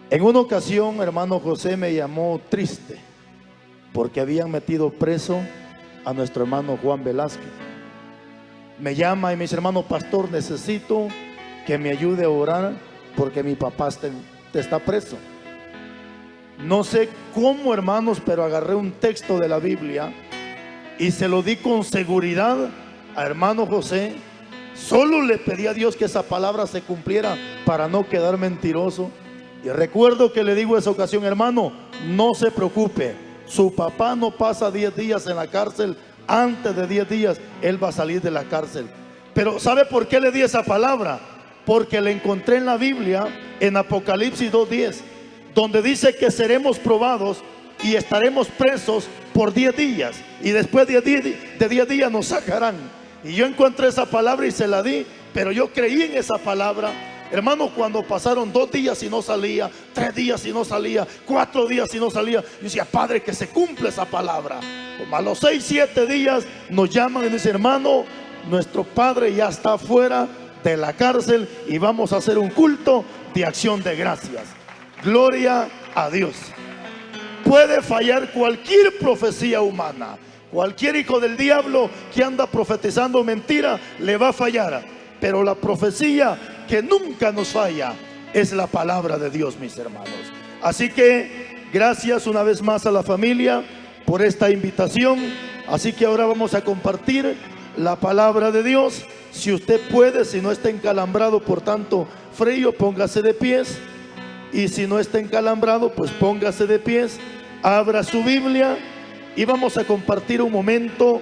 En una ocasión, hermano José me llamó triste porque habían metido preso a nuestro hermano Juan Velázquez. Me llama y me dice: hermano pastor, necesito que me ayude a orar porque mi papá está preso. No sé cómo, hermanos, pero agarré un texto de la Biblia y se lo di con seguridad a hermano José. Solo le pedí a Dios que esa palabra se cumpliera para no quedar mentiroso. Y recuerdo que le digo en esa ocasión: hermano, no se preocupe, su papá no pasa 10 días en la cárcel. Antes de 10 días él va a salir de la cárcel. Pero ¿sabe por qué le di esa palabra? Porque la encontré en la Biblia, en Apocalipsis 2:10, donde dice que seremos probados y estaremos presos por 10 días, y después de 10 días nos sacarán. Y yo encontré esa palabra y se la di, pero yo creí en esa palabra. Hermano, cuando pasaron 2 días y no salía, 3 días y no salía, 4 días y no salía, yo decía: Padre, que se cumpla esa palabra. Como a los 6, 7 días nos llaman y dicen: hermano, nuestro padre ya está fuera de la cárcel y vamos a hacer un culto de acción de gracias. Gloria a Dios. Puede fallar cualquier profecía humana, cualquier hijo del diablo que anda profetizando mentira le va a fallar, pero la profecía que nunca nos falla es la palabra de Dios, mis hermanos. Así que gracias una vez más a la familia por esta invitación. Así que ahora vamos a compartir la palabra de Dios. Si usted puede, si no está encalambrado por tanto frío, póngase de pies. Y si no está encalambrado, pues póngase de pies, abra su Biblia y vamos a compartir un momento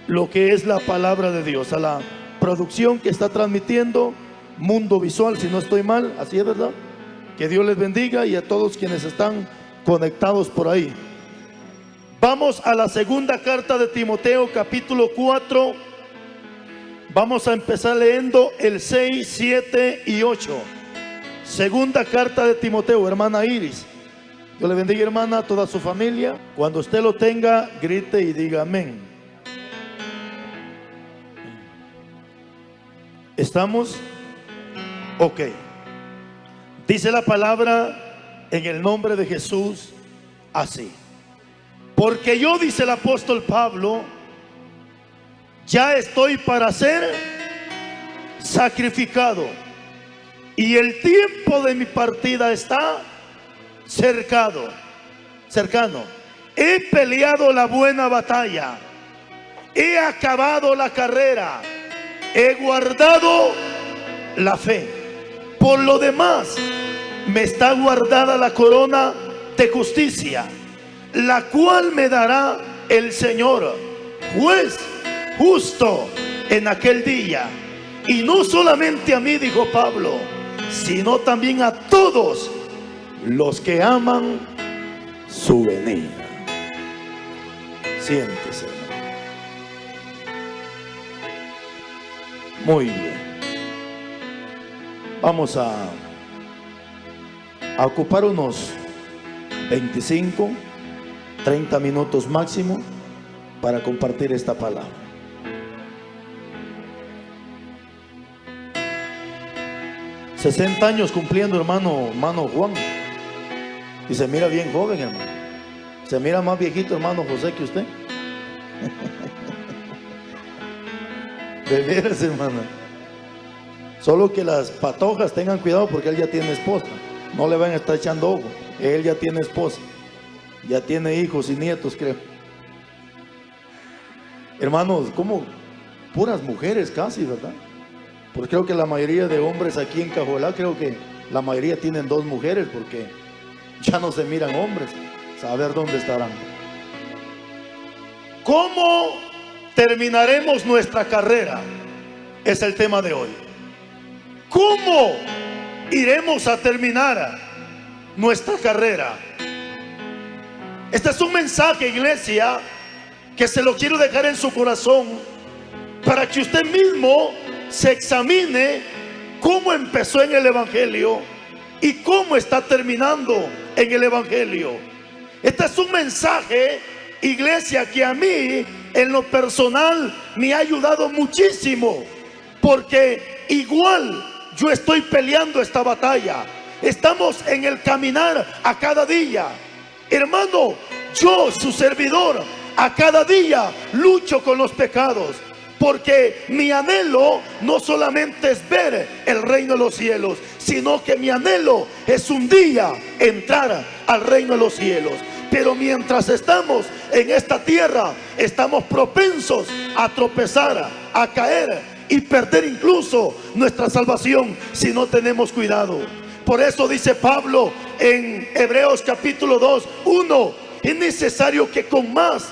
lo que es la palabra de Dios. A la producción que está transmitiendo Mundo Visual, si no estoy mal, así es, ¿verdad? Que Dios les bendiga, y a todos quienes están conectados por ahí. Vamos a la segunda carta de Timoteo, capítulo 4. Vamos a empezar leyendo el 6, 7 y 8. Segunda carta de Timoteo, hermana Iris. Dios le bendiga, hermana, a toda su familia. Cuando usted lo tenga, grite y diga amén. ¿Estamos? Ok. Dice la palabra en el nombre de Jesús así: porque yo, dice el apóstol Pablo, ya estoy para ser sacrificado, y el tiempo de mi partida está cercano. He peleado la buena batalla, he acabado la carrera, he guardado la fe. Por lo demás, me está guardada la corona de justicia, la cual me dará el Señor, juez justo, en aquel día. Y no solamente a mí, dijo Pablo, sino también a todos los que aman su venida. Siéntese, hermano. Muy bien. Vamos a ocupar unos 25, 30 minutos máximo para compartir esta palabra. $60 años cumpliendo, hermano Juan. Y se mira bien joven, hermano. Se mira más viejito, hermano José, que usted. De veras, hermano. Solo que las patojas tengan cuidado, porque él ya tiene esposa. No le van a estar echando ojo. Él ya tiene esposa, ya tiene hijos y nietos, creo. Hermanos, como puras mujeres casi, ¿verdad? Porque creo que la mayoría de hombres aquí en Cajolá, creo que la mayoría tienen 2 mujeres, porque ya no se miran hombres. Saber dónde estarán. ¿Cómo terminaremos nuestra carrera? Es el tema de hoy. ¿Cómo iremos a terminar nuestra carrera? Este es un mensaje, iglesia, que se lo quiero dejar en su corazón, para que usted mismo se examine cómo empezó en el Evangelio y cómo está terminando en el Evangelio. Este es un mensaje, iglesia, que a mí en lo personal me ha ayudado muchísimo, porque igual yo estoy peleando esta batalla. estamos en el caminar a cada día. Hermano, yo, su servidor, a cada día lucho con los pecados, porque mi anhelo no solamente es ver el reino de los cielos, sino que mi anhelo es un día entrar al reino de los cielos. Pero mientras estamos en esta tierra, estamos propensos a tropezar, a caer y perder incluso nuestra salvación si no tenemos cuidado. Por eso dice Pablo en Hebreos capítulo 2, 1: es necesario que con más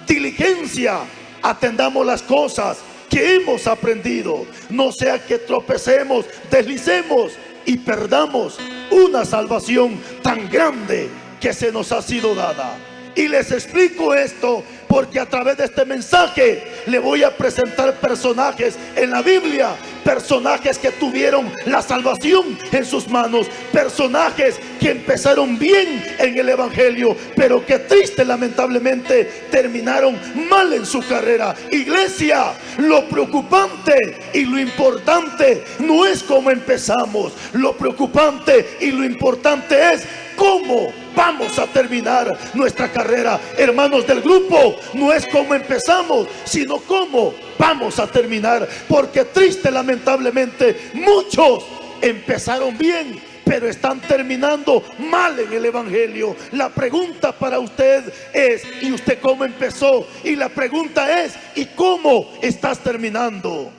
diligencia atendamos las cosas que hemos aprendido, no sea que tropecemos, deslicemos y perdamos una salvación tan grande que se nos ha sido dada. Y les explico esto porque a través de este mensaje le voy a presentar personajes en la Biblia, personajes que tuvieron la salvación en sus manos, personajes que empezaron bien en el evangelio, pero que triste, lamentablemente, terminaron mal en su carrera. Iglesia, lo preocupante y lo importante no es cómo empezamos, lo preocupante y lo importante es cómo vamos a terminar nuestra carrera. Hermanos del grupo, no es cómo empezamos, sino cómo vamos a terminar. Porque triste, lamentablemente, muchos empezaron bien, pero están terminando mal en el evangelio. La pregunta para usted es: ¿y usted cómo empezó? Y la pregunta es: ¿y cómo estás terminando?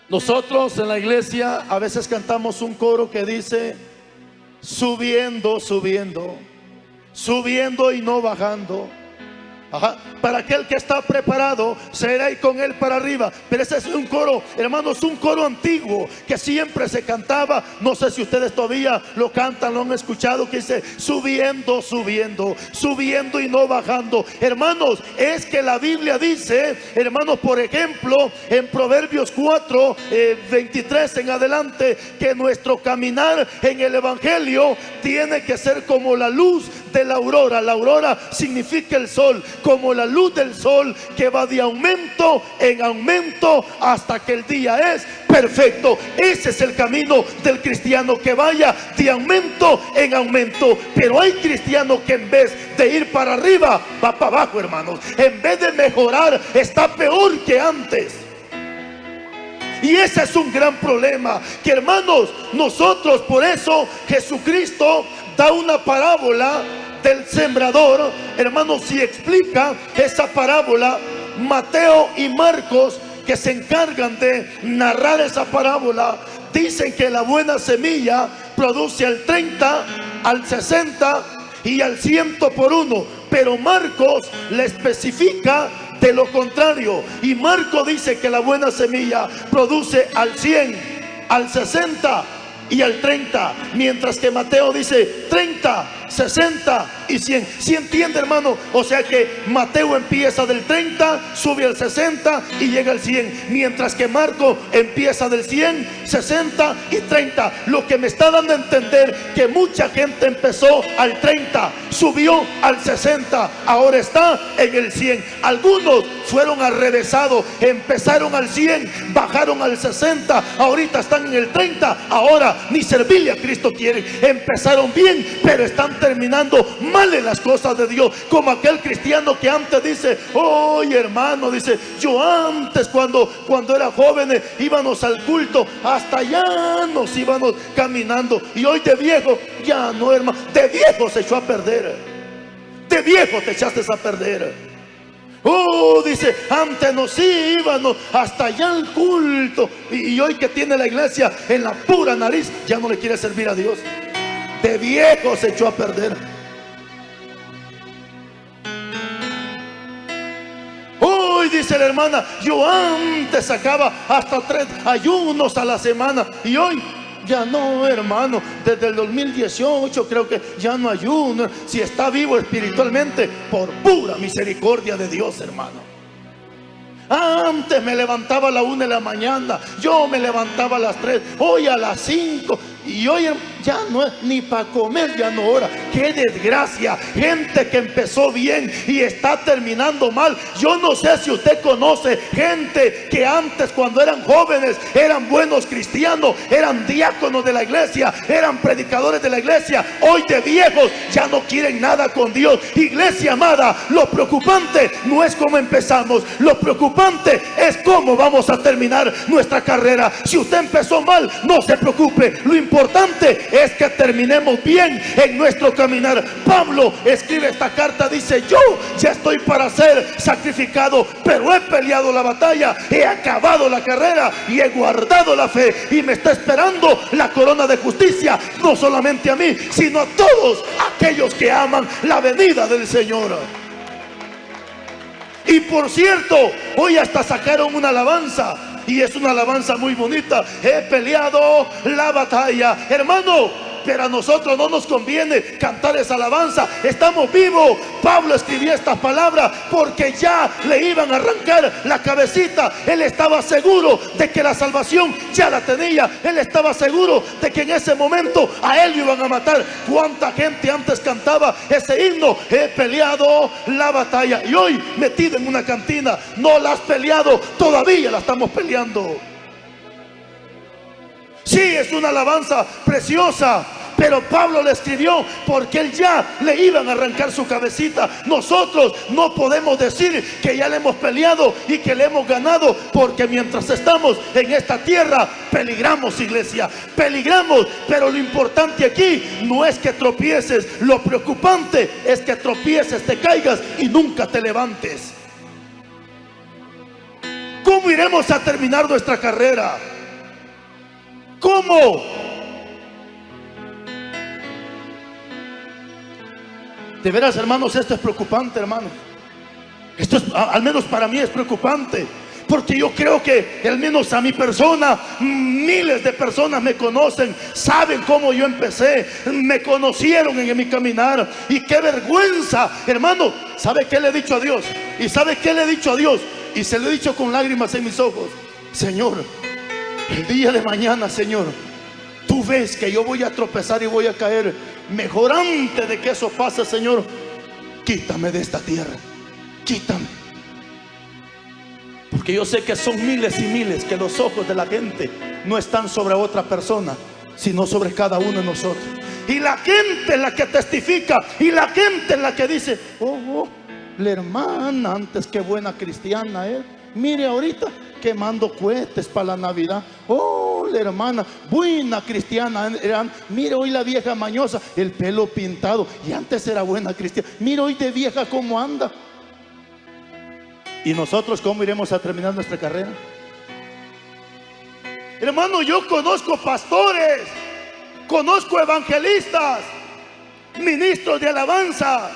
Nosotros en la iglesia a veces cantamos un coro que dice: subiendo, subiendo, subiendo y no bajando. Ajá. Para aquel que está preparado, será ir con él para arriba. Pero ese es un coro, hermanos, un coro antiguo que siempre se cantaba. No sé si ustedes todavía lo cantan, lo han escuchado, que dice: subiendo, subiendo, subiendo y no bajando. Hermanos, es que la Biblia dice, hermanos, por ejemplo, en Proverbios 4, 23 en adelante, que nuestro caminar en el evangelio tiene que ser como la luz de la aurora. La aurora significa el sol, como la luz del sol que va de aumento en aumento hasta que el día es perfecto. Ese es el camino del cristiano, que vaya de aumento en aumento. Pero hay cristianos que en vez de ir para arriba, va para abajo, hermanos. En vez de mejorar, está peor que antes. Y ese es un gran problema, que hermanos, nosotros, por eso Jesucristo da una parábola del sembrador, hermanos, si explica esa parábola. Mateo y Marcos, que se encargan de narrar esa parábola, dicen que la buena semilla produce al 30, al 60 y al 100 por uno. Pero Marcos le especifica de lo contrario, y Marcos dice que la buena semilla produce al 100, al 60 y al 30, mientras que Mateo dice 30, 60 y 100. ¿Sí entiende, hermano? O sea que Mateo empieza del 30, sube al 60 y llega al 100, mientras que Marco empieza del 100, 60 y 30. Lo que me está dando a entender que mucha gente empezó al 30, subió al 60, ahora está en el 100. Algunos fueron arrevesados, empezaron al 100, bajaron al 60, ahorita están en el 30, ahora ni servirle a Cristo quieren. Empezaron bien, pero están terminando mal en las cosas de Dios, como aquel cristiano que antes dice: oye, hermano, dice, yo antes cuando era jóvenes íbamos al culto, hasta allá nos íbamos caminando, y hoy de viejo ya no, hermano. De viejo se echó a perder, de viejo te echaste a perder. Oh, dice, antes nos íbamos hasta allá al culto, y hoy que tiene la iglesia en la pura nariz, ya no le quiere servir a Dios. De viejo se echó a perder. Hoy dice la hermana: yo antes sacaba hasta 3 ayunos a la semana, y hoy ya no, hermano. Desde el 2018 creo que ya no ayuno. Si está vivo espiritualmente, por pura misericordia de Dios, hermano. Antes me levantaba a la 1 de la mañana, yo me levantaba a las 3, hoy a las 5. y hoy ya no es ni para comer, ya no ora. Qué desgracia, gente que empezó bien y está terminando mal. Yo no sé si usted conoce gente que antes, cuando eran jóvenes, eran buenos cristianos, eran diáconos de la iglesia, eran predicadores de la iglesia. Hoy de viejos ya no quieren nada con Dios. Iglesia amada, lo preocupante no es cómo empezamos, lo preocupante es cómo vamos a terminar nuestra carrera. Si usted empezó mal, no se preocupe, lo importante es que terminemos bien en nuestro caminar. Pablo escribe esta carta, dice: yo ya estoy para ser sacrificado, pero he peleado la batalla, he acabado la carrera y he guardado la fe, y me está esperando la corona de justicia, no solamente a mí, sino a todos aquellos que aman la venida del Señor. Y por cierto, hoy hasta sacaron una alabanza, y es una alabanza muy bonita: he peleado la batalla. Hermano, pero a nosotros no nos conviene cantar esa alabanza. Estamos vivos. Pablo escribía estas palabras porque ya le iban a arrancar la cabecita. Él estaba seguro de que la salvación ya la tenía. Él estaba seguro de que en ese momento a él lo iban a matar. ¿Cuánta gente antes cantaba ese himno? He peleado la batalla. Y hoy, metido en una cantina, no la has peleado, todavía la estamos peleando. Sí, es una alabanza preciosa, pero Pablo le escribió porque él ya le iban a arrancar su cabecita. Nosotros no podemos decir que ya le hemos peleado y que le hemos ganado, porque mientras estamos en esta tierra peligramos, iglesia, peligramos. Pero lo importante aquí no es que tropieces, lo preocupante es que tropieces, te caigas y nunca te levantes. ¿Cómo iremos a terminar nuestra carrera? ¿Cómo? De veras, hermanos, esto es preocupante, hermanos. Esto es, al menos para mí es preocupante, porque yo creo que al menos a mi persona, miles de personas me conocen, saben cómo yo empecé, me conocieron en mi caminar. Y qué vergüenza, hermano. ¿Sabe qué le he dicho a Dios? ¿Y sabe qué le he dicho a Dios? Y se lo he dicho con lágrimas en mis ojos: Señor, el día de mañana, Señor, tú ves que yo voy a tropezar y voy a caer. Mejor antes de que eso pase, Señor, quítame de esta tierra, quítame. Porque yo sé que son miles y miles, que los ojos de la gente no están sobre otra persona, sino sobre cada uno de nosotros. Y la gente es la que testifica, y la gente es la que dice: oh, la hermana antes, qué buena cristiana es. Mire ahorita quemando cohetes para la Navidad. Oh, la hermana, buena cristiana. Mire hoy la vieja mañosa, el pelo pintado, y antes era buena cristiana. Mire hoy de vieja cómo anda. ¿Y nosotros cómo iremos a terminar nuestra carrera? Hermano, yo conozco pastores, conozco evangelistas, ministros de alabanza,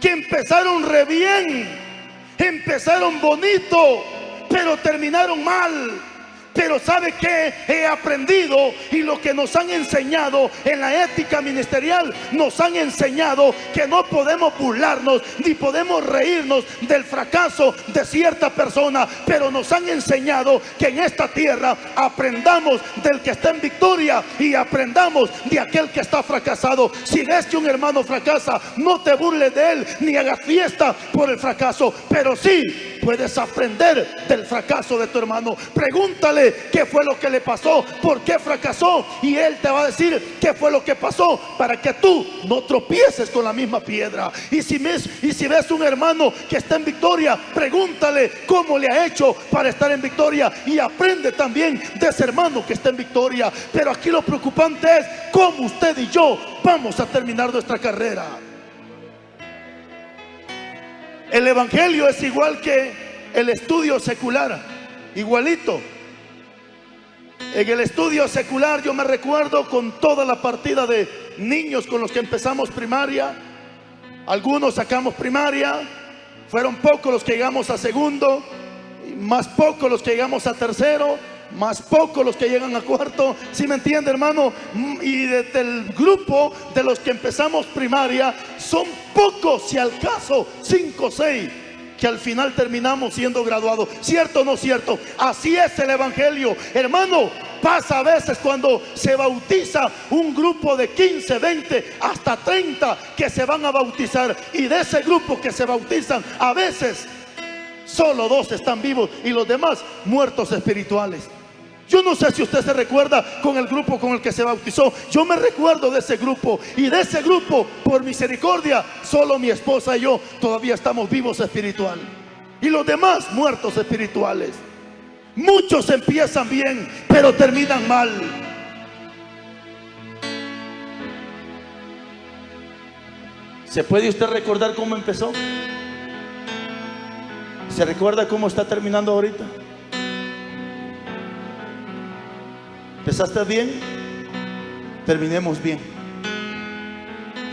que empezaron re bien, empezaron bonito, pero terminaron mal. Pero ¿sabe qué he aprendido? Y lo que nos han enseñado en la ética ministerial, nos han enseñado que no podemos burlarnos ni podemos reírnos del fracaso de cierta persona, pero nos han enseñado que en esta tierra aprendamos del que está en victoria y aprendamos de aquel que está fracasado. Si ves que un hermano fracasa, no te burles de él ni hagas fiesta por el fracaso, pero sí puedes aprender del fracaso de tu hermano. Pregúntale qué fue lo que le pasó, por qué fracasó, y él te va a decir qué fue lo que pasó, para que tú no tropieces con la misma piedra. Y si ves un hermano que está en victoria, pregúntale cómo le ha hecho para estar en victoria, y aprende también de ese hermano que está en victoria. Pero aquí lo preocupante es cómo usted y yo vamos a terminar nuestra carrera. El evangelio es igual que el estudio secular, igualito. En el estudio secular yo me recuerdo con toda la partida de niños con los que empezamos primaria. Algunos sacamos primaria, fueron pocos los que llegamos a segundo, más pocos los que llegamos a tercero, más pocos los que llegan a cuarto. ¿Sí me entiende, hermano? Y del grupo de los que empezamos primaria, son pocos, si al caso 5 o 6 que al final terminamos siendo graduados. ¿Cierto o no cierto? Así es el evangelio, hermano. Pasa a veces cuando se bautiza un grupo de 15, 20, hasta 30 que se van a bautizar, y de ese grupo que se bautizan, a veces solo 2 están vivos y los demás muertos espirituales. Yo no sé si usted se recuerda con el grupo con el que se bautizó. Yo me recuerdo de ese grupo, y de ese grupo, por misericordia, solo mi esposa y yo todavía estamos vivos espiritual, y los demás muertos espirituales. Muchos empiezan bien, pero terminan mal. ¿Se puede usted recordar cómo empezó? ¿Se recuerda cómo está terminando ahorita? ¿Empezaste bien? Terminemos bien.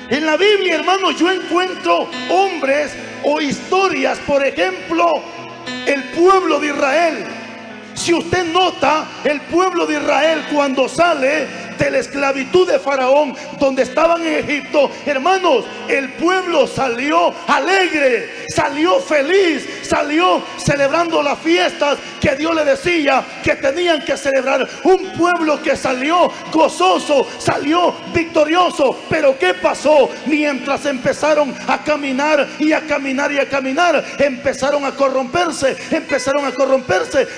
En la Biblia, hermano, yo encuentro hombres o historias. Por ejemplo, el pueblo de Israel. Si usted nota, el pueblo de Israel, cuando sale de la esclavitud de Faraón, donde estaban en Egipto, hermanos, el pueblo salió alegre, salió feliz, salió celebrando las fiestas que Dios le decía que tenían que celebrar. Un pueblo que salió gozoso, salió victorioso. Pero ¿qué pasó? Mientras empezaron a caminar y a caminar y a caminar, empezaron a corromperse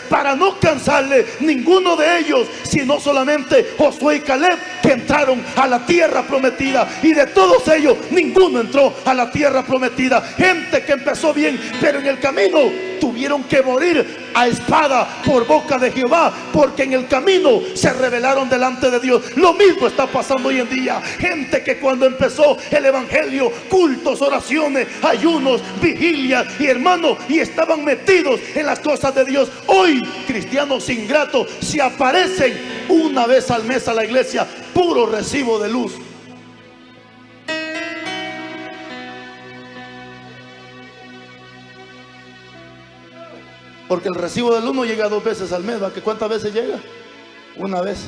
para no cansarle ninguno de ellos, sino solamente Josué y Caleb, que entraron a la tierra prometida. Y de todos ellos, ninguno entró a la tierra prometida. Gente que empezó bien, pero en el camino tuvieron que morir a espada por boca de Jehová, porque en el camino se rebelaron delante de Dios. Lo mismo está pasando hoy en día. Gente que cuando empezó el evangelio, cultos, oraciones, ayunos, vigilias, y hermanos, y estaban metidos en las cosas de Dios, hoy cristianos ingratos se aparecen una vez al mes a la iglesia, puro recibo de luz. Porque el recibo de luz no llega 2 veces al mes, ¿va? ¿Que cuántas veces llega? Una vez.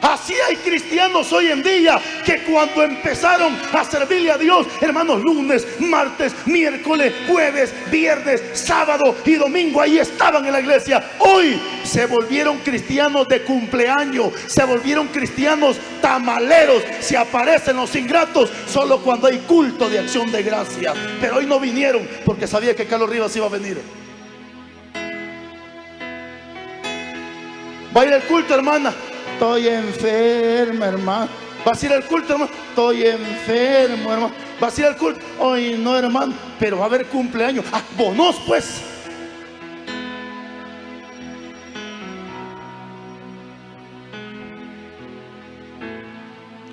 Así hay cristianos hoy en día que cuando empezaron a servirle a Dios, hermanos, lunes, martes, miércoles, jueves, viernes, sábado y domingo, ahí estaban en la iglesia. Hoy se volvieron cristianos de cumpleaños, se volvieron cristianos tamaleros. Se aparecen los ingratos solo cuando hay culto de acción de gracias. Pero hoy no vinieron porque sabía que Carlos Rivas iba a venir. ¿Va a ir al culto, hermana? Estoy enferma, hermano. ¿Vas a ir al culto, hermano? Estoy enfermo, hermano. ¿Vas a ir al culto? Ay, no, hermano, pero va a haber cumpleaños. Ah, bonos, pues.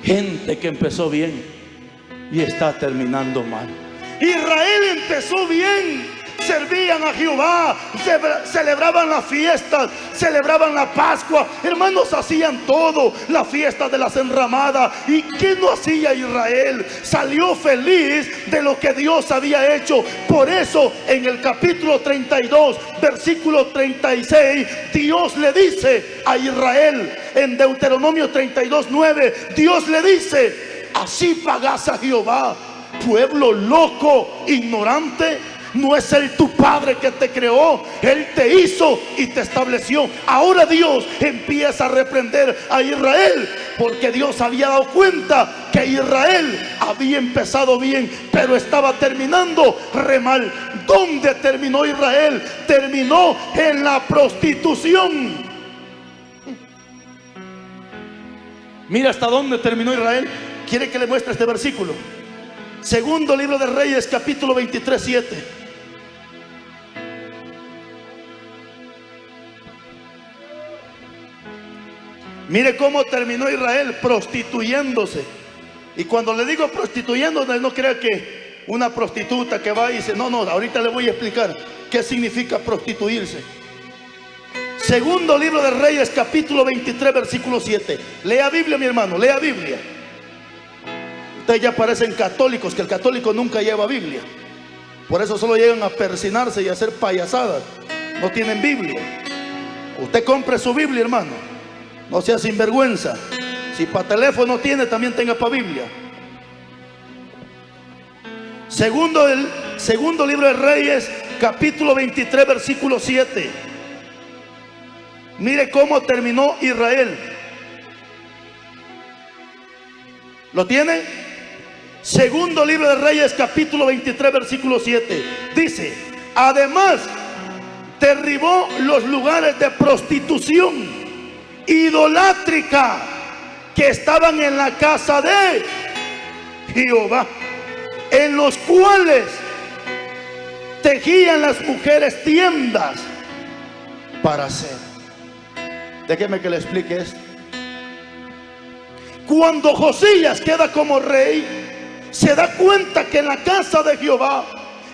Gente que empezó bien y está terminando mal. Israel empezó bien. Servían a Jehová, celebraban las fiestas, celebraban la Pascua, hermanos, hacían todo, la fiesta de las enramadas. ¿Y qué no hacía Israel? Salió feliz de lo que Dios había hecho. Por eso en el capítulo 32, versículo 36, Dios le dice a Israel, en Deuteronomio 32, 9, Dios le dice: así pagas a Jehová, pueblo loco, ignorante. ¿No es Él tu Padre que te creó? Él te hizo y te estableció. Ahora Dios empieza a reprender a Israel, porque Dios había dado cuenta que Israel había empezado bien, pero estaba terminando re mal. ¿Dónde terminó Israel? Terminó en la prostitución. Mira hasta dónde terminó Israel. ¿Quiere que le muestre este versículo? Segundo libro de Reyes, capítulo 23, 7. Mire cómo terminó Israel: prostituyéndose. Y cuando le digo prostituyéndose, no crea que una prostituta que va y dice, no, ahorita le voy a explicar qué significa prostituirse. Segundo libro de Reyes, capítulo 23, versículo 7. Lea Biblia, mi hermano, lea Biblia. Ustedes ya parecen católicos, que el católico nunca lleva Biblia. Por eso solo llegan a persinarse y a hacer payasadas. No tienen Biblia. Usted compre su Biblia, hermano. No sea sinvergüenza. Si para teléfono tiene, también tenga para Biblia. Segundo segundo libro de Reyes, capítulo 23, versículo 7. Mire cómo terminó Israel. ¿Lo tiene? Segundo libro de Reyes, capítulo 23, versículo 7. Dice: además derribó los lugares de prostitución idolátrica que estaban en la casa de Jehová, en los cuales tejían las mujeres tiendas para hacer. Déjeme que le explique esto. Cuando Josías queda como rey, se da cuenta que en la casa de Jehová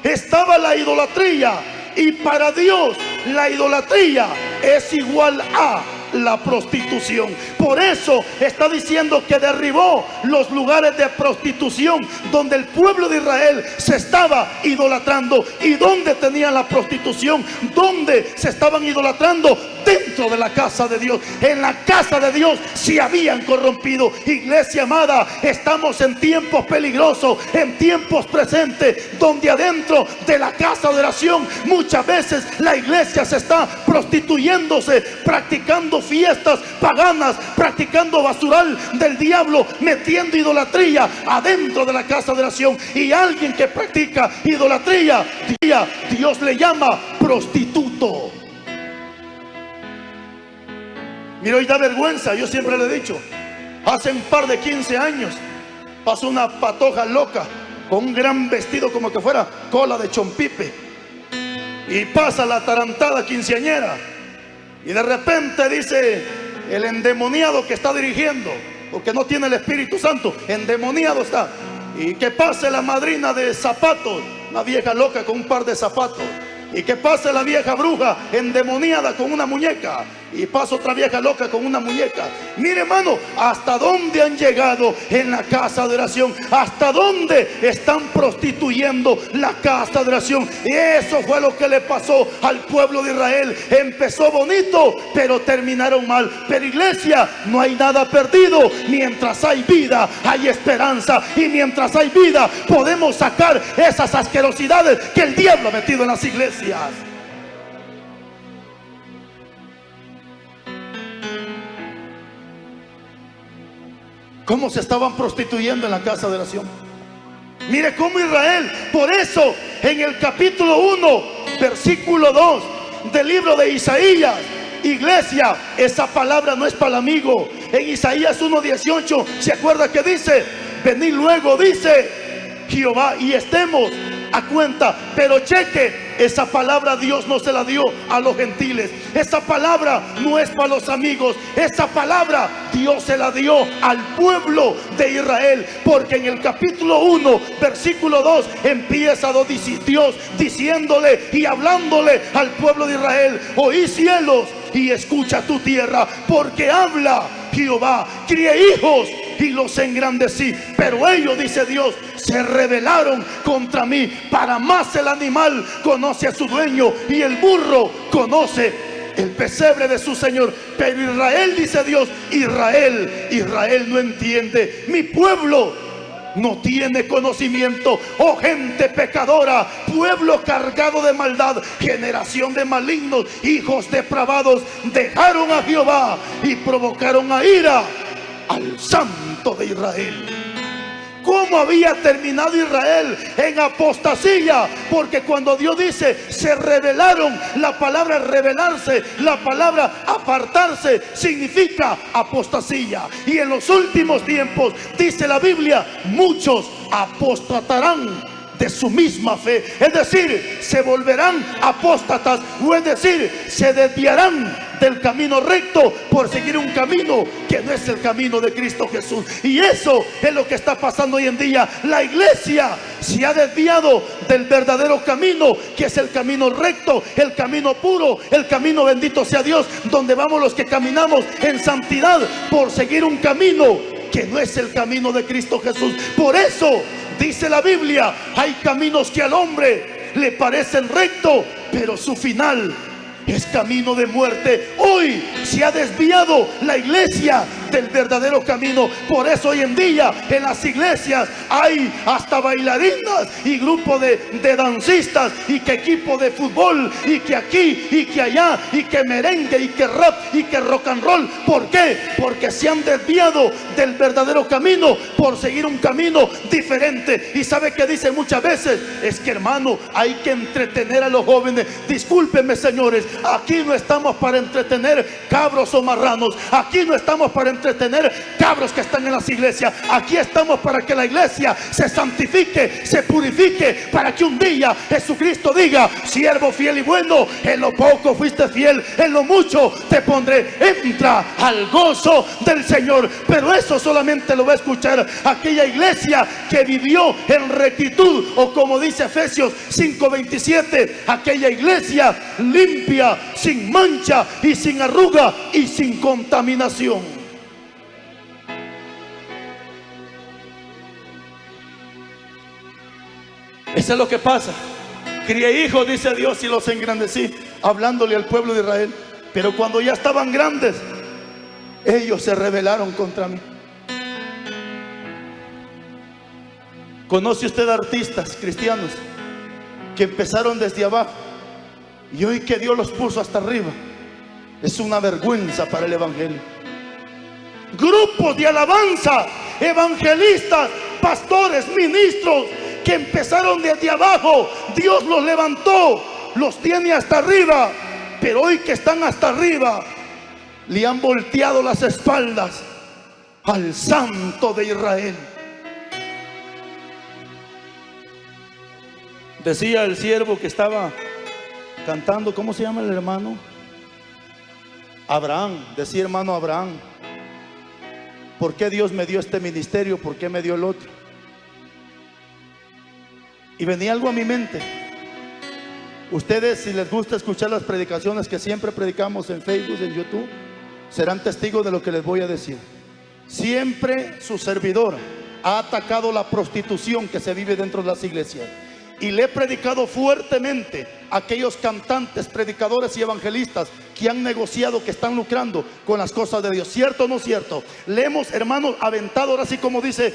estaba la idolatría, y para Dios la idolatría es igual a la prostitución. Por eso está diciendo que derribó los lugares de prostitución donde el pueblo de Israel se estaba idolatrando. ¿Y dónde tenían la prostitución? ¿Dónde se estaban idolatrando? Dentro de la casa de Dios. En la casa de Dios se habían corrompido. Iglesia amada, estamos en tiempos peligrosos, en tiempos presentes, donde adentro de la casa de oración muchas veces la iglesia se está prostituyéndose, practicando fiestas paganas, practicando basural del diablo, metiendo idolatría adentro de la casa de oración. Y alguien que practica idolatría, Dios le llama prostituto. Mira, hoy da vergüenza. Yo siempre le he dicho, hace un par de 15 años pasó una patoja loca con un gran vestido como que fuera cola de chompipe, y pasa la tarantada quinceañera, y de repente dice el endemoniado que está dirigiendo, porque no tiene el Espíritu Santo, endemoniado está, y que pase la madrina de zapatos, una vieja loca con un par de zapatos, y que pase la vieja bruja endemoniada con una muñeca, y pasa otra vieja loca con una muñeca. Mire, hermano, hasta dónde han llegado en la casa de oración, hasta dónde están prostituyendo la casa de oración. Y eso fue lo que le pasó al pueblo de Israel. Empezó bonito, pero terminaron mal. Pero iglesia, no hay nada perdido. Mientras hay vida, hay esperanza, y mientras hay vida, podemos sacar esas asquerosidades que el diablo ha metido en las iglesias. Cómo se estaban prostituyendo en la casa de oración. Mire cómo Israel, por eso en el capítulo 1, versículo 2 del libro de Isaías, iglesia, esa palabra no es para el amigo. En Isaías 1:18, ¿se acuerda que dice? Venid luego, dice Jehová, y estemos a cuenta. Pero cheque, esa palabra Dios no se la dio a los gentiles. Esa palabra no es para los amigos. Esa palabra Dios se la dio al pueblo de Israel. Porque en el capítulo 1, versículo 2, empieza Dios diciéndole y hablándole al pueblo de Israel: oí cielos y escucha tu tierra, porque habla Jehová, crié hijos y los engrandecí, pero ellos, dice Dios, se rebelaron contra mí. Para más el animal conoce a su dueño, y el burro conoce el pesebre de su señor. Pero Israel, dice Dios, Israel no entiende. Mi pueblo no tiene conocimiento. Oh gente pecadora, pueblo cargado de maldad, generación de malignos, hijos depravados, dejaron a Jehová y provocaron a ira al Santo de Israel. ¿Cómo había terminado Israel? En apostasía. Porque cuando Dios dice se rebelaron, la palabra rebelarse, la palabra apartarse, significa apostasía. Y en los últimos tiempos, dice la Biblia, muchos apostatarán de su misma fe. Es decir, se volverán apóstatas, o es decir, se desviarán del camino recto por seguir un camino que no es el camino de Cristo Jesús. Y eso es lo que está pasando hoy en día. La iglesia se ha desviado del verdadero camino, que es el camino recto, el camino puro, el camino, bendito sea Dios, donde vamos los que caminamos en santidad por seguir un camino que no es el camino de Cristo Jesús. Por eso dice la Biblia, hay caminos que al hombre le parecen rectos, pero su final es camino de muerte. Hoy se ha desviado la iglesia del verdadero camino. Por eso hoy en día en las iglesias hay hasta bailarinas y grupo de dancistas, y que equipo de fútbol, y que aquí y que allá, y que merengue y que rap y que rock and roll. ¿Por qué? Porque se han desviado del verdadero camino por seguir un camino diferente. Y sabe que dice muchas veces, es que hermano, hay que entretener a los jóvenes. Discúlpenme, señores, aquí no estamos para entretener cabros o marranos. Aquí no estamos para entretener cabros que están en las iglesias. Aquí estamos para que la iglesia se santifique, se purifique, para que un día Jesucristo diga: siervo fiel y bueno, en lo poco fuiste fiel, en lo mucho te pondré. Entra al gozo del Señor. Pero eso solamente lo va a escuchar aquella iglesia que vivió en rectitud, o como dice Efesios 5:27, aquella iglesia limpia, sin mancha y sin arruga y sin contaminación. Eso es lo que pasa. Crié hijos, dice Dios, y los engrandecí, hablándole al pueblo de Israel. Pero cuando ya estaban grandes, ellos se rebelaron contra mí. ¿Conoce usted artistas cristianos que empezaron desde abajo y hoy que Dios los puso hasta arriba? Es una vergüenza para el evangelio. Grupos de alabanza, evangelistas, pastores, ministros que empezaron desde abajo, Dios los levantó, los tiene hasta arriba. Pero hoy que están hasta arriba, le han volteado las espaldas al Santo de Israel. Decía el siervo que estaba cantando, ¿cómo se llama el hermano? Abraham. Decía, hermano Abraham, ¿por qué Dios me dio este ministerio? ¿Por qué me dio el otro? Y venía algo a mi mente. Ustedes, si les gusta escuchar las predicaciones que siempre predicamos en Facebook, en YouTube, serán testigos de lo que les voy a decir. Siempre su servidor ha atacado la prostitución que se vive dentro de las iglesias. Y le he predicado fuertemente a aquellos cantantes, predicadores y evangelistas que han negociado, que están lucrando con las cosas de Dios. ¿Cierto o no cierto? Le hemos, hermanos, aventado, ahora sí como dice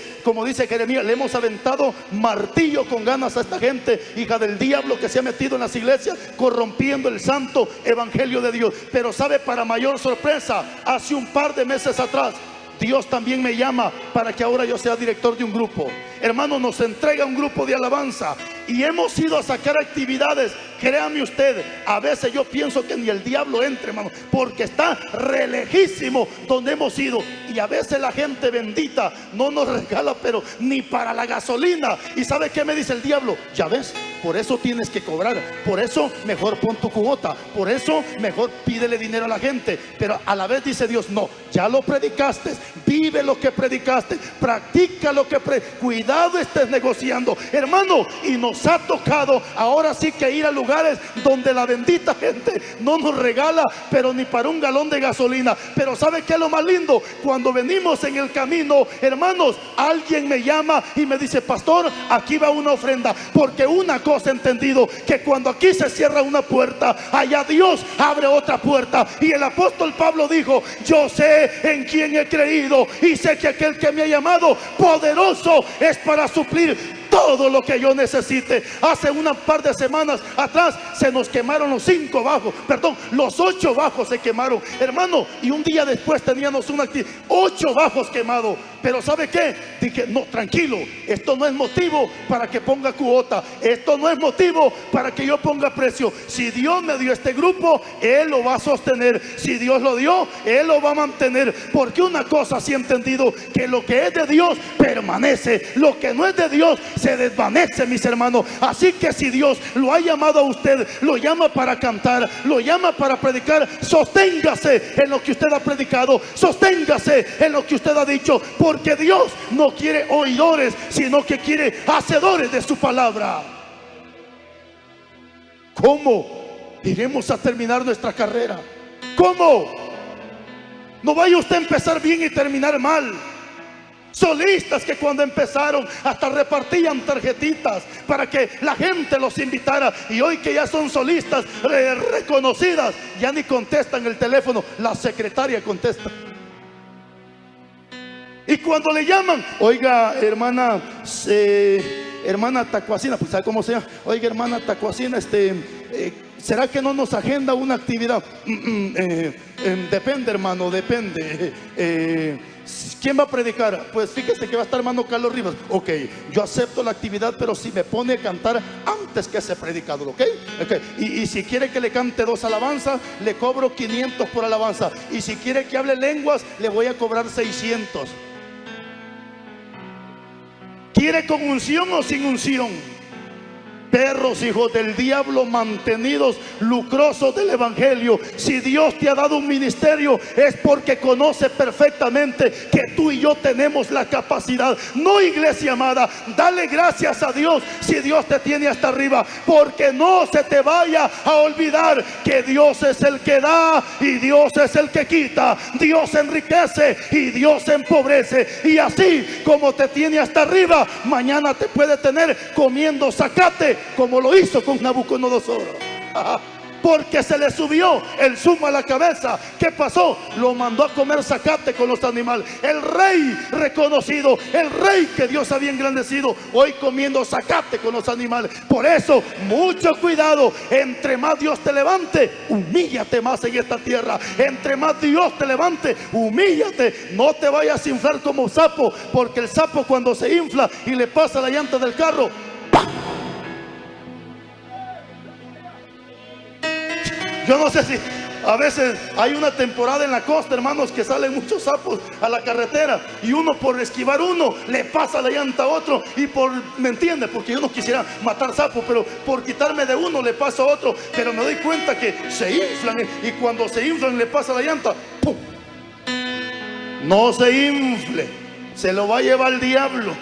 Jeremías, le hemos aventado martillo con ganas a esta gente, hija del diablo, que se ha metido en las iglesias corrompiendo el santo evangelio de Dios. Pero sabe, para mayor sorpresa, hace un par de meses atrás, Dios también me llama para que ahora yo sea director de un grupo. Hermano, nos entrega un grupo de alabanza y hemos ido a sacar actividades. Créame usted, a veces yo pienso que ni el diablo entre, hermano, porque está re lejísimo donde hemos ido. Y a veces la gente bendita no nos regala, pero ni para la gasolina. ¿Y sabe qué me dice el diablo? Ya ves, por eso tienes que cobrar, por eso mejor pon tu cuota, por eso mejor pídele dinero a la gente. Pero a la vez dice Dios, no, ya lo predicaste, vive lo que predicaste, practica lo que cuidado estés negociando, hermano. Y nos ha tocado ahora sí que ir a lugares donde la bendita gente no nos regala, pero ni para un galón de gasolina. Pero ¿sabe qué es lo más lindo? Cuando venimos en el camino, hermanos, alguien me llama y me dice, pastor, aquí va una ofrenda. Porque una cosa he entendido, que cuando aquí se cierra una puerta, allá Dios abre otra puerta. Y el apóstol Pablo dijo, yo sé en quién he creído y sé que aquel que me ha llamado poderoso es para suplir todo lo que yo necesite. Hace una par de semanas atrás se nos quemaron los 8 bajos se quemaron, hermano. Y un día después teníamos 8 bajos quemados. Pero ¿sabe qué? Dije, no, tranquilo, esto no es motivo para que ponga cuota, esto no es motivo para que yo ponga precio. Si Dios me dio este grupo, Él lo va a sostener. Si Dios lo dio, Él lo va a mantener. Porque una cosa sí he entendido, que lo que es de Dios permanece, lo que no es de Dios se desvanece, mis hermanos. Así que si Dios lo ha llamado a usted, lo llama para cantar, lo llama para predicar, sosténgase en lo que usted ha predicado, sosténgase en lo que usted ha dicho. Porque Dios no quiere oidores, sino que quiere hacedores de su palabra. ¿Cómo iremos a terminar nuestra carrera? ¿Cómo? No vaya usted a empezar bien y terminar mal. Solistas que cuando empezaron hasta repartían tarjetitas para que la gente los invitara, y hoy que ya son solistas reconocidas, ya ni contestan el teléfono, la secretaria contesta. Y cuando le llaman, oiga, hermana, hermana Tacuacina, pues ¿sabe cómo se llama? Oiga, hermana Tacuacina, ¿será que no nos agenda una actividad? Depende, hermano, depende. ¿Quién va a predicar? Pues fíjese que va a estar hermano Carlos Rivas. Ok, yo acepto la actividad, pero si me pone a cantar antes que ese predicador, ¿ok? Y si quiere que le cante 2 alabanzas, le cobro 500 por alabanza. Y si quiere que hable lenguas, le voy a cobrar 600. ¿Quiere con unción o sin unción? Perros, hijos del diablo, mantenidos lucrosos del evangelio. Si Dios te ha dado un ministerio, es porque conoce perfectamente que tú y yo tenemos la capacidad. No, iglesia amada, dale gracias a Dios si Dios te tiene hasta arriba, porque no se te vaya a olvidar que Dios es el que da y Dios es el que quita. Dios enriquece y Dios empobrece. Y así como te tiene hasta arriba, mañana te puede tener comiendo zacate, como lo hizo con Nabucodonosor. Porque se le subió el sumo a la cabeza. ¿Qué pasó? Lo mandó a comer zacate con los animales. El rey reconocido, el rey que Dios había engrandecido, hoy comiendo zacate con los animales. Por eso, mucho cuidado. Entre más Dios te levante, humíllate más en esta tierra. Entre más Dios te levante, humíllate. No te vayas a inflar como sapo, porque el sapo, cuando se infla y le pasa la llanta del carro, ¡pam! Yo no sé si a veces hay una temporada en la costa, hermanos, que salen muchos sapos a la carretera, y uno por esquivar uno le pasa la llanta a otro, y ¿me entiende? Porque yo no quisiera matar sapos, pero por quitarme de uno le pasa a otro. Pero me doy cuenta que se inflan, y cuando se inflan le pasa la llanta, ¡pum! No se infle, se lo va a llevar el diablo.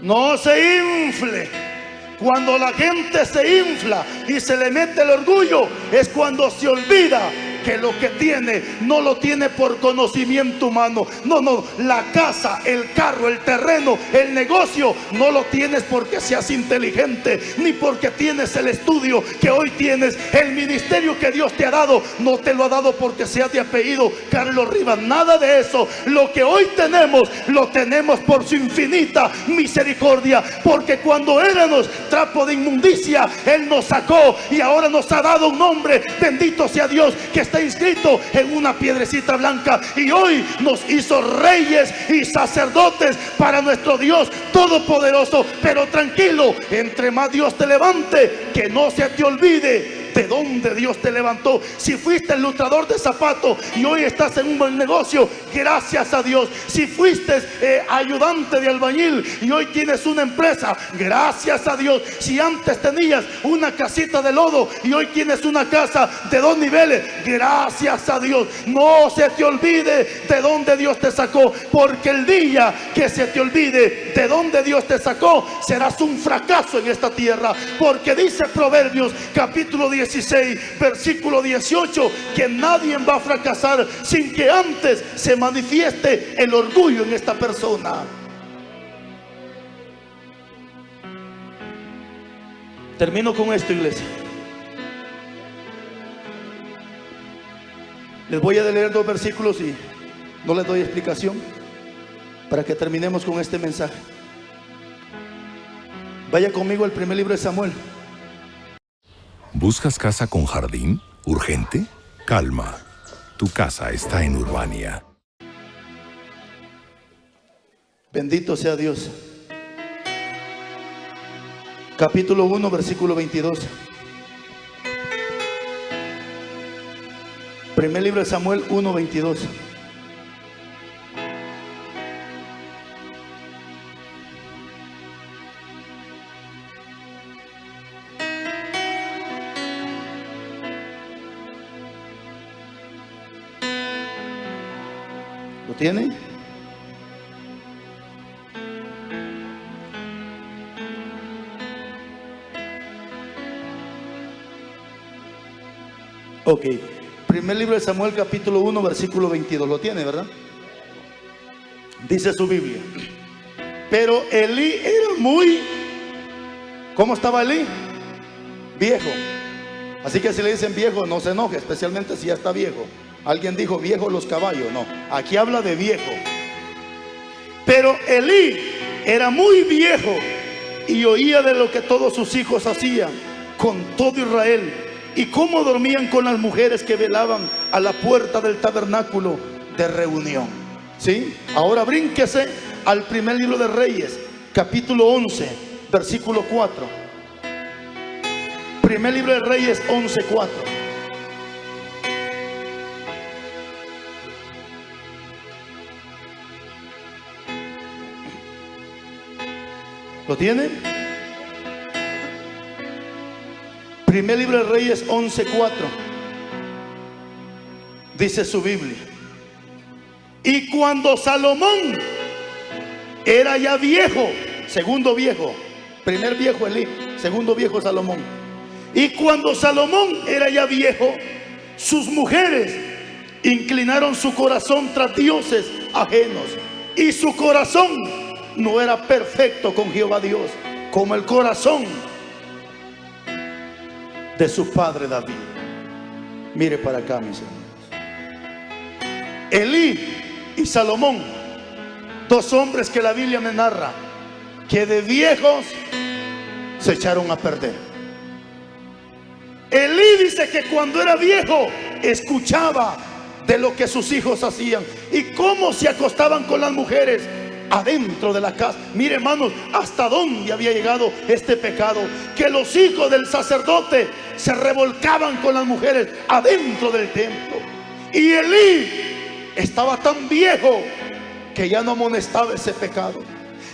No se infle. Cuando la gente se infla y se le mete el orgullo, es cuando se olvida que lo que tiene no lo tiene por conocimiento humano. No, la casa, el carro, el terreno, el negocio, no lo tienes porque seas inteligente, ni porque tienes el estudio que hoy tienes. El ministerio que Dios te ha dado, no te lo ha dado porque seas de apellido Carlos Rivas, nada de eso. Lo que hoy tenemos, lo tenemos por su infinita misericordia, porque cuando éramos trapo de inmundicia, Él nos sacó y ahora nos ha dado un nombre, bendito sea Dios, que está inscrito en una piedrecita blanca, y hoy nos hizo reyes y sacerdotes para nuestro Dios todopoderoso. Pero tranquilo, entre más Dios te levante, que no se te olvide de dónde Dios te levantó. Si fuiste el lustrador de zapatos y hoy estás en un buen negocio, gracias a Dios. Si fuiste ayudante de albañil y hoy tienes una empresa, gracias a Dios. Si antes tenías una casita de lodo y hoy tienes una casa de 2 niveles, gracias a Dios. No se te olvide de dónde Dios te sacó, porque el día que se te olvide de dónde Dios te sacó, serás un fracaso en esta tierra. Porque dice Proverbios capítulo 16 versículo 18 que nadie va a fracasar sin que antes se manifieste el orgullo en esta persona. Termino con esto, iglesia. Les voy a leer 2 versículos y no les doy explicación para que terminemos con este mensaje. Vaya conmigo al primer libro de Samuel. ¿Buscas casa con jardín? ¿Urgente? Calma, tu casa está en Urbania. Bendito sea Dios. Capítulo 1, versículo 22. Primer libro de Samuel 1, 22. ¿Lo tiene? Ok. Primer libro de Samuel capítulo 1 versículo 22. Lo tiene, ¿verdad? Dice su Biblia. Pero Elí era muy... ¿Cómo estaba Elí? Viejo. Así que si le dicen viejo, no se enoje, especialmente si ya está viejo. Alguien dijo viejo los caballos. No, aquí habla de viejo. Pero Elí era muy viejo y oía de lo que todos sus hijos hacían con todo Israel y cómo dormían con las mujeres que velaban a la puerta del tabernáculo de reunión. ¿Sí? Ahora brínquese al primer libro de Reyes, capítulo 11, versículo 4. Primer libro de Reyes 11, 4. ¿Lo tienen? Primer libro de Reyes 11, 4. Dice su Biblia: y cuando Salomón era ya viejo, segundo viejo, primer viejo Elí, segundo viejo Salomón. Y cuando Salomón era ya viejo, sus mujeres inclinaron su corazón tras dioses ajenos, y su corazón no era perfecto con Jehová Dios, como el corazón de su padre David. Mire para acá, mis hermanos. Elí y Salomón, dos hombres que la Biblia me narra que de viejos se echaron a perder. Elí dice que cuando era viejo escuchaba de lo que sus hijos hacían y cómo se acostaban con las mujeres adentro de la casa. Mire, hermanos, hasta dónde había llegado este pecado, que los hijos del sacerdote se revolcaban con las mujeres adentro del templo. Y Elí estaba tan viejo que ya no amonestaba ese pecado.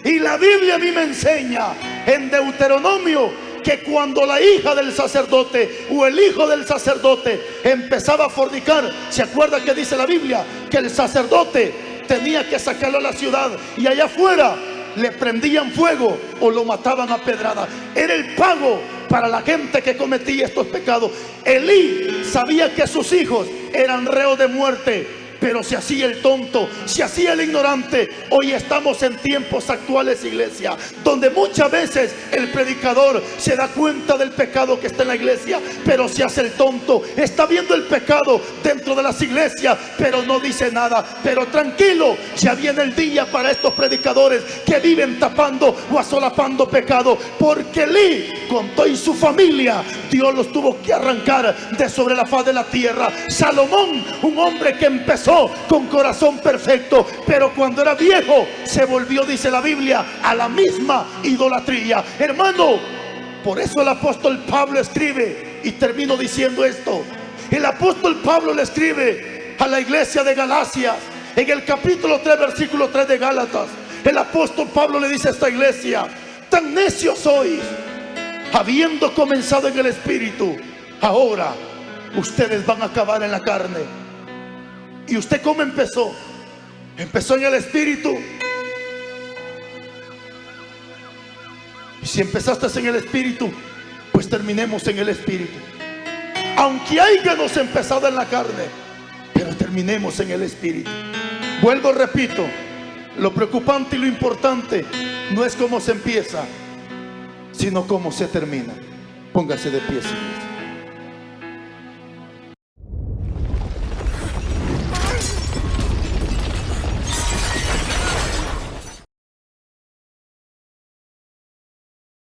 Y la Biblia a mí me enseña en Deuteronomio que cuando la hija del sacerdote o el hijo del sacerdote empezaba a fornicar, ¿se acuerda que dice la Biblia? Que el sacerdote tenía que sacarlo a la ciudad y allá afuera le prendían fuego o lo mataban a pedrada. Era el pago para la gente que cometía estos pecados. Elí sabía que sus hijos eran reos de muerte, pero se hacía el tonto, se hacía el ignorante. Hoy estamos en tiempos actuales, iglesia, donde muchas veces el predicador se da cuenta del pecado que está en la iglesia, pero se hace el tonto. Está viendo el pecado dentro de las iglesias, pero no dice nada. Pero tranquilo, ya viene el día para estos predicadores que viven tapando o asolapando pecado, porque Elí con toda y su familia Dios los tuvo que arrancar de sobre la faz de la tierra. Salomón, un hombre que empezó con corazón perfecto, pero cuando era viejo se volvió, dice la Biblia, a la misma idolatría. Hermano, por eso el apóstol Pablo escribe, y termino diciendo esto. El apóstol Pablo le escribe a la iglesia de Galacia en el capítulo 3, versículo 3 de Gálatas. El apóstol Pablo le dice a esta iglesia: tan necios sois, habiendo comenzado en el espíritu, ahora ustedes van a acabar en la carne. ¿Y usted cómo empezó? Empezó en el espíritu. Y si empezaste en el espíritu, pues terminemos en el espíritu. Aunque hayamos empezado en la carne, pero terminemos en el espíritu. Vuelvo, repito, lo preocupante y lo importante no es cómo se empieza, sino cómo se termina. Póngase de pie, señor.